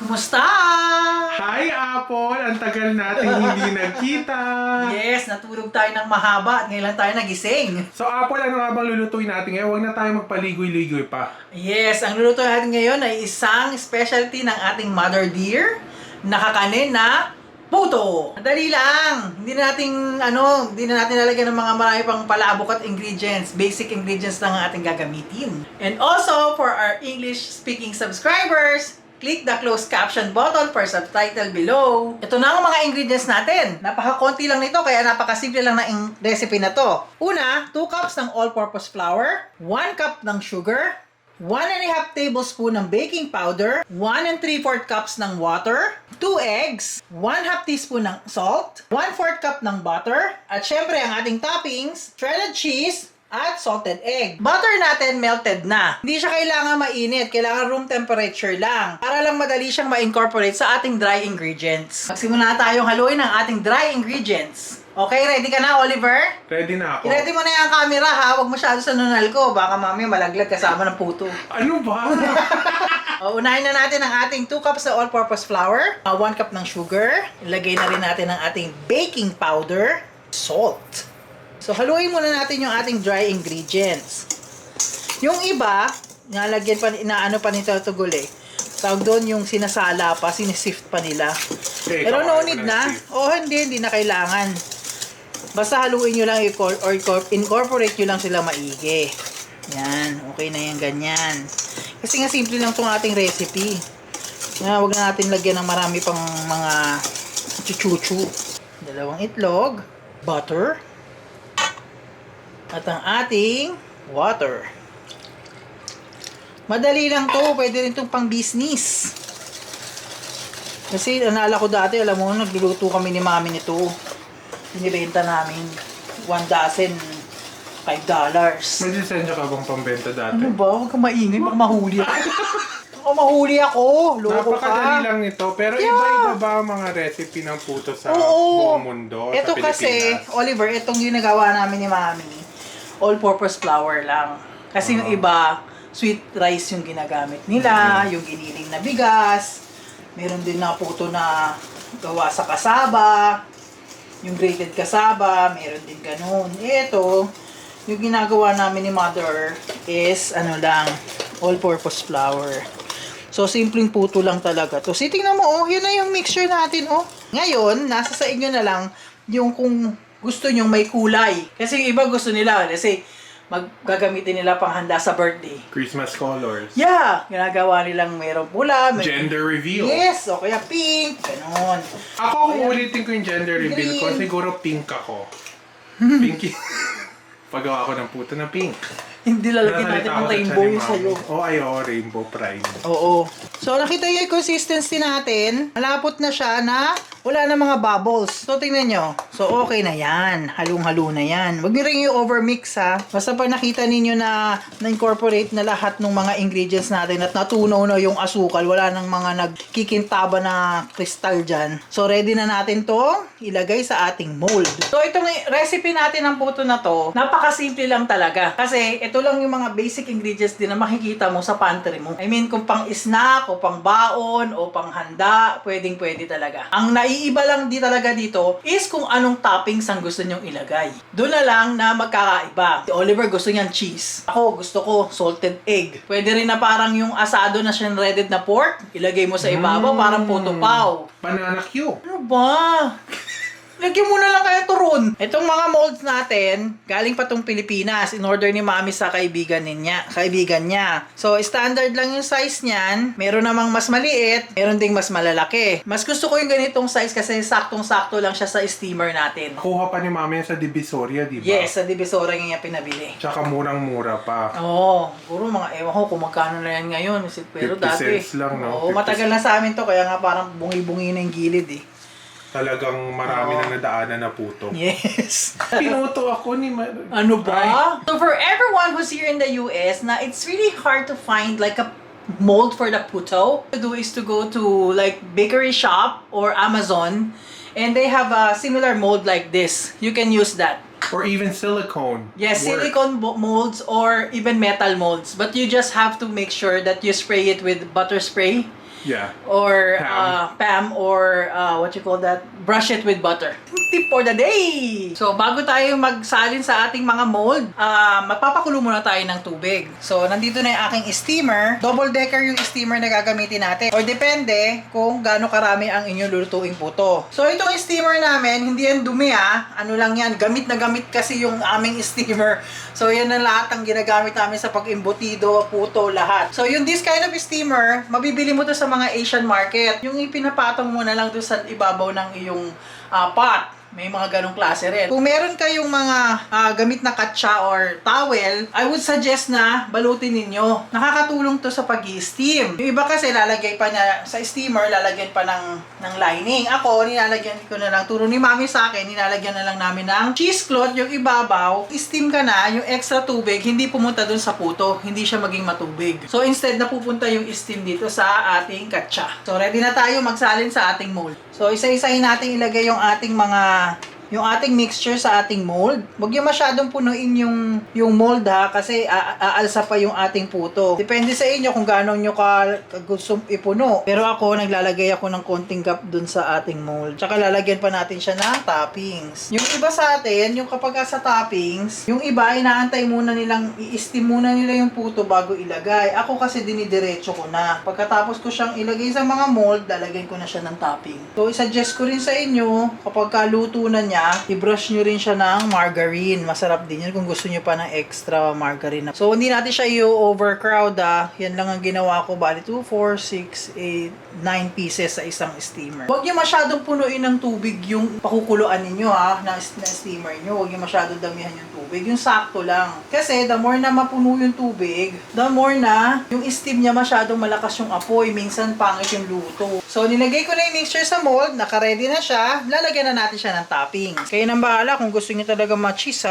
Kumusta? Hi, Apple! Ang tagal natin hindi nagkita. Yes, natulog tayo ng mahaba at ngayon lang tayo nagising. So, Apple, ano nga bang lulutuin natin ngayon? Huwag na tayo magpaligoy-ligoy pa. Yes, ang luluto natin ngayon ay isang specialty ng ating mother deer, nakakanin na puto. Dali lang. Hindi na natin lalagyan ng mga marami pang palabok at ingredients. Basic ingredients lang ang ating gagamitin. And also, for our English-speaking subscribers, click the closed caption button for subtitle below. Ito na ang mga ingredients natin. Napaka-konti lang nito, kaya napaka-simple lang na recipe na to. Una, 2 cups ng all-purpose flour, 1 cup ng sugar, 1½ tablespoon ng baking powder, 1 3/4 cups ng water, 2 eggs, 1/2 teaspoon ng salt, 1/4 cup ng butter, at syempre ang ating toppings, shredded cheese, at salted egg. Butter natin melted na. Hindi siya kailangan mainit. Kailangan room temperature lang. Para lang madali siyang ma-incorporate sa ating dry ingredients. Magsimula na tayong haluin ang ating dry ingredients. Okay, ready ka na, Oliver? Ready na ako. I-ready mo na yung camera, ha? Huwag masyado sa nunal ko. Baka mamaya malaglag kasama ng puto. Ano ba? Unahin na natin ang ating 2 cups na all-purpose flour, 1 cup ng sugar, ilagay na rin natin ang ating baking powder, salt. So, haluin muna natin yung ating dry ingredients. Yung iba, nalagyan pa, inaano pa nito tuguli. Tawag doon yung sinasala pa, sinisift pa nila. Okay, Pero no need na. Hindi na kailangan. Basta haluin nyo lang or incorporate nyo lang sila maigi. Yan, okay na yan ganyan. Kasi nga simple lang itong ating recipe. Huwag na natin lagyan ng marami pang mga chuchuchu. 2 itlog, butter, at ang ating water. Madali lang to. Pwede rin itong pang business. Kasi naalala ko dati, alam mo, nagluluto kami ni mami nito. Binibenta namin 1 dozen, $5. May lisensya ka bang pambenta dati? Ano ba? Huwag kang maingay. Baka mahuli ako. Baka mahuli ako. Loko Napakadali ka. lang nito. Pero iba-iba ba ang mga recipe ng puto sa Oo. buong mundo? Ito sa kasi, Pilipinas? Oliver, itong ginagawa namin ni mami, all-purpose flour lang. Kasi yung iba, sweet rice yung ginagamit nila, yung giniling na bigas, meron din na puto na gawa sa kasaba, yung grated kasaba, meron din ganun. Ito, yung ginagawa namin ni mother is, all-purpose flour. So, simpleng puto lang talaga to. So, tingnan mo, yun na yung mixture natin, Ngayon, nasa sa inyo na lang yung kung gusto nyong may kulay. Kasi yung iba gusto nila, kasi gagamitin nila pang handa sa birthday. Christmas colors. Yeah! Ginagawa nilang mayroong pula. Gender reveal. Yes! O kaya pink. Ganon. Ako, kung ulitin ko yung gender reveal ko, Green. siguro pink ako. Pinky. Pagawa ko ng puto na pink. Hindi lalagyan natin ng rainbow yung sa'yo. Rainbow pride. Oo. So, nakita niyo yung consistency natin. Malapot na siya na wala na mga bubbles. So, tingnan nyo. So, okay na yan. Halong-halo na yan. Huwag niyo rin yung overmix, ha. Basta pa nakita ninyo na na-incorporate na lahat ng mga ingredients natin at natunaw na yung asukal. Wala nang mga nagkikintaba na kristal dyan. So, ready na natin to ilagay sa ating mold. So, itong recipe natin ng puto na to, napakasimple lang talaga. Kasi, ito lang yung mga basic ingredients din na makikita mo sa pantry mo. I mean, kung pang snack, o pang baon, o pang handa, pwedeng-pwede talaga. Ang naiiba lang talaga dito is kung anong toppings ang gusto nyong ilagay. Doon na lang na magkakaiba. Si Oliver gusto niyan cheese. Ako, gusto ko salted egg. Pwede rin na parang yung asado na shredded na pork, ilagay mo sa ibabaw, parang puto pao. Banana Q. Ano ba? Lagyan mo na lang kaya turon. Itong mga molds natin, galing pa tong Pilipinas. In order ni mami sa kaibigan niya. So, standard lang yung size niyan. Meron namang mas maliit, meron ding mas malalaki. Mas gusto ko yung ganitong size kasi saktong-sakto lang siya sa steamer natin. Kuha pa ni mami yan sa Divisoria, di ba? Yes, sa Divisoria niya pinabili. Tsaka murang-mura pa. Oo, puro mga ewan ko kung magkano na yan ngayon. Pero 50 dati, cents lang, no? Oo, 50 matagal na sa amin to, kaya nga parang bungi-bungi na yung gilid eh. Talagang marami na nadaanan na puto. Yes. Pinuto ako ni Ano ba? So for everyone who's here in the US, na it's really hard to find like a mold for the puto. What to do is to go to like bakery shop or Amazon, and they have a similar mold like this. You can use that. Or even silicone. Yes, work. silicone molds or even metal molds. But you just have to make sure that you spray it with butter spray. Yeah. or Pam. Pam, or what you call that, brush it with butter. Tip for the day! So, bago tayo magsalin sa ating mga mold, magpapakulo muna tayo ng tubig. So, nandito na yung aking steamer. Double decker yung steamer na gagamitin natin. Or depende kung gaano karami ang inyong lulutuing puto. So, itong steamer namin, hindi yan dumi ano lang yan, gamit na gamit kasi yung aming steamer. So, yan na lahat ang ginagamit namin sa pag-imbutido, puto, lahat. So, yung this kind of steamer, mabibili mo to sa mga Asian market. Yung ipinapatong mo na lang doon sa ibabaw ng iyong pot. May mga ganong klase rin. Kung meron kayong mga gamit na katsa or towel, I would suggest na balutin ninyo. Nakakatulong to sa pag-i-steam. Yung iba kasi lalagay pa na sa steamer, lalagyan pa ng lining. Ako, nilalagyan ko na lang. Turo ni mami sa akin, nilalagyan na lang namin ng cheesecloth, yung ibabaw. Steam ka na, yung extra tubig, hindi pumunta dun sa puto. Hindi siya maging matubig. So instead, napupunta yung steam dito sa ating katsa. So ready na tayo magsalin sa ating mold. So isa-isahin natin ilagay yung ating mixture sa ating mold. Huwag yung masyadong punuin yung mold kasi aalsa pa yung ating puto. Depende sa inyo kung gaano nyo gusto ipuno. Pero ako, naglalagay ako ng konting gap dun sa ating mold. Tsaka lalagyan pa natin siya ng toppings. Yung iba sa atin, yung kapag sa toppings, yung iba, inaantay muna nilang, i-steam muna nila yung puto bago ilagay. Ako kasi dinidiretso ko na. Pagkatapos ko siyang ilagay sa mga mold, lalagyan ko na siya ng topping. So, i-suggest ko rin sa inyo, kapag kaluto na niya, i-brush nyo rin siya ng margarine. Masarap din yun kung gusto nyo pa ng extra margarine. So, hindi natin siya i-overcrowd Yan lang ang ginawa ko. Bali, 2, 4, 6, 8, 9 pieces sa isang steamer. Huwag nyo masyadong punuin ng tubig yung pakukuluan ninyo na steamer nyo. Huwag nyo masyadong damihan yung tubig. Yung sakto lang. Kasi, the more na mapuno yung tubig, the more na yung steam niya masyadong malakas yung apoy. Minsan, pangit yung luto. So, nilagay ko na yung mixture sa mold. Naka-ready na siya. Lalagyan na natin siya ng topping. Kayo nang bahala kung gusto niyo talaga ma-cheese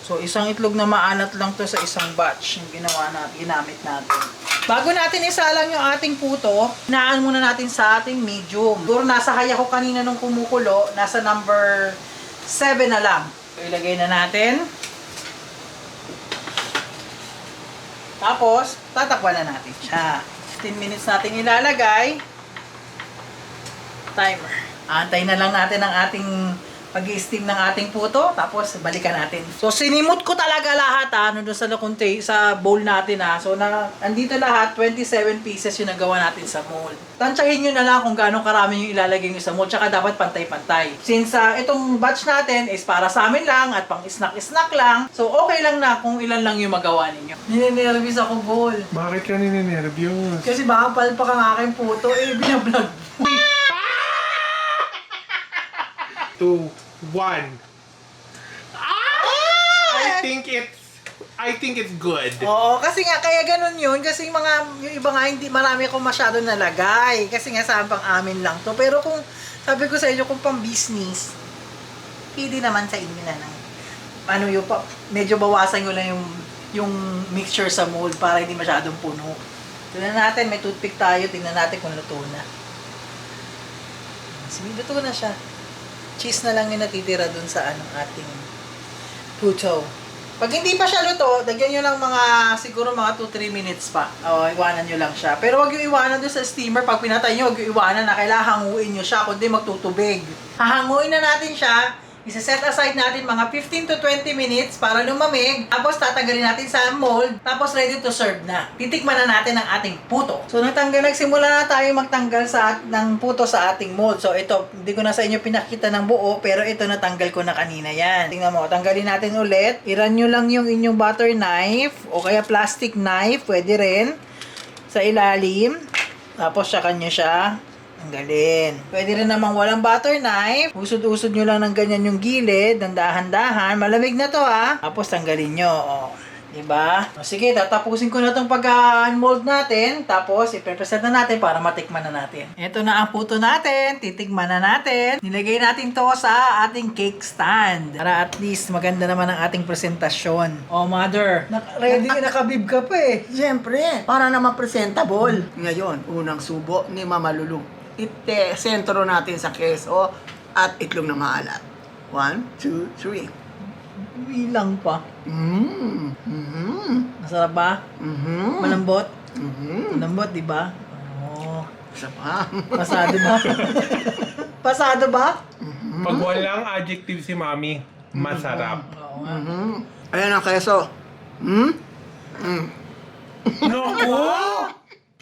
So, isang itlog na maanat lang to sa isang batch yung ginamit natin. Bago natin isalang yung ating puto, inaan muna natin sa ating medium. Siguro nasa high ako kanina nung kumukulo, nasa number 7 na lang. So, ilagay na natin. Tapos, tatakpan na natin siya. 15 minutes natin ilalagay. Timer. Antay na lang natin ang ating pag-i-steam ng ating puto, tapos balikan natin. So, sinimot ko talaga lahat doon sa bowl natin So, andito lahat, 27 pieces yung nagawa natin sa mold. Tansyahin nyo na lang kung gaano karami yung ilalagay nyo sa mold, tsaka dapat pantay-pantay. Since itong batch natin is para sa amin lang at pang snack-snack lang, so okay lang na kung ilan lang yung magawa ninyo. Ninenervous ako, Bol. Bakit ka ninenervyos? Kasi baka palpak ang aking puto, binablog. 2, 1. I think it's good. Oo, kasi nga kaya ganun yun kasi yung iba nga hindi marami akong masyado nalagay kasi nga sa pang amin lang to. Pero kung sabi ko sa inyo kung pang business, pwede naman sa inyo na lang. Medyo bawasan ko lang yung mixture sa mold para hindi masyadong puno. Tingnan natin, may toothpick tayo, tingnan natin kung luto na. Sige, luto na siya. Cheese na lang yung natitira dun sa ating puto. Pag hindi pa siya luto, dagyan nyo lang siguro mga 2-3 minutes pa. Iwanan nyo lang siya. Pero wag yung iwanan dun sa steamer. Pag pinatay nyo, wag yung iwanan na kailangan hanguin nyo siya, kundi magtutubig. Hahanguin na natin siya. Isa-set aside natin mga 15 to 20 minutes para lumamig. Tapos tatanggalin natin sa mold. Tapos ready to serve na. Titikman na natin ang ating puto. So nagsimula na tayo magtanggal ng puto sa ating mold. So ito, hindi ko na sa inyo pinakita ng buo. Pero ito natanggal ko na kanina yan. Tingnan mo, tanggalin natin ulit. I-run nyo lang yung inyong butter knife. O kaya plastic knife. Pwede rin. Sa ilalim. Tapos saka nyo siya tanggalin. Pwede rin namang walang butter knife. Usod-usod nyo lang ng ganyan yung gilid, ng dahan-dahan. Malamig na to Tapos tanggalin nyo. Diba? Sige, tatapusin ko na itong pag-unmold natin. Tapos, i-present na natin para matikman na natin. Ito na ang puto natin. Titikman na natin. Nilagay natin to sa ating cake stand. Para at least maganda naman ang ating presentasyon. Mother. Ready ka, nakabib ka pa Siyempre, para naman presentable. Ngayon, unang subo ni Mama Lulu. Sentro natin sa keso at itlog na maalat. 1, 2, 3. Bilang pa. Masarap ba? Malambot? Malambot, di ba? Oo. Isa pa. Pasado ba? Pasado ba? Pag walang adjective si Mami, masarap. Oo nga. Ayan ang keso. Naku!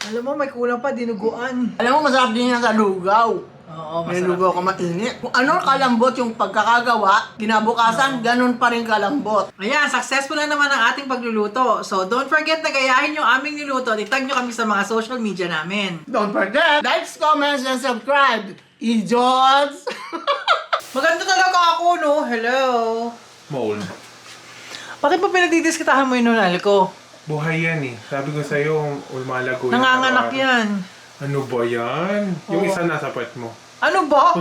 Alam mo, may kulang pa, dinuguan. Alam mo, masarap din yan sa lugaw. Oo, May masarap. lugaw ka mainit. Kung ano kalambot yung pagkakagawa, kinabukasan, ganun pa rin kalambot. Ayan, successful na naman ang ating pagluluto. So, don't forget na gayahin yung aming niluto. Itag nyo kami sa mga social media namin. Don't forget, likes, comments, and subscribe. Idiots! Maganda talaga ako, no? Hello? Mole. Bakit pa pinagdidiskitahan mo yung nunal ko? Buhay yan eh. Sabi ko sa'yo, umalago yan. Nanganganak araw-araw. yan. Ano ba yan? Yung Oo. isa nasa puwet mo. Ano ba?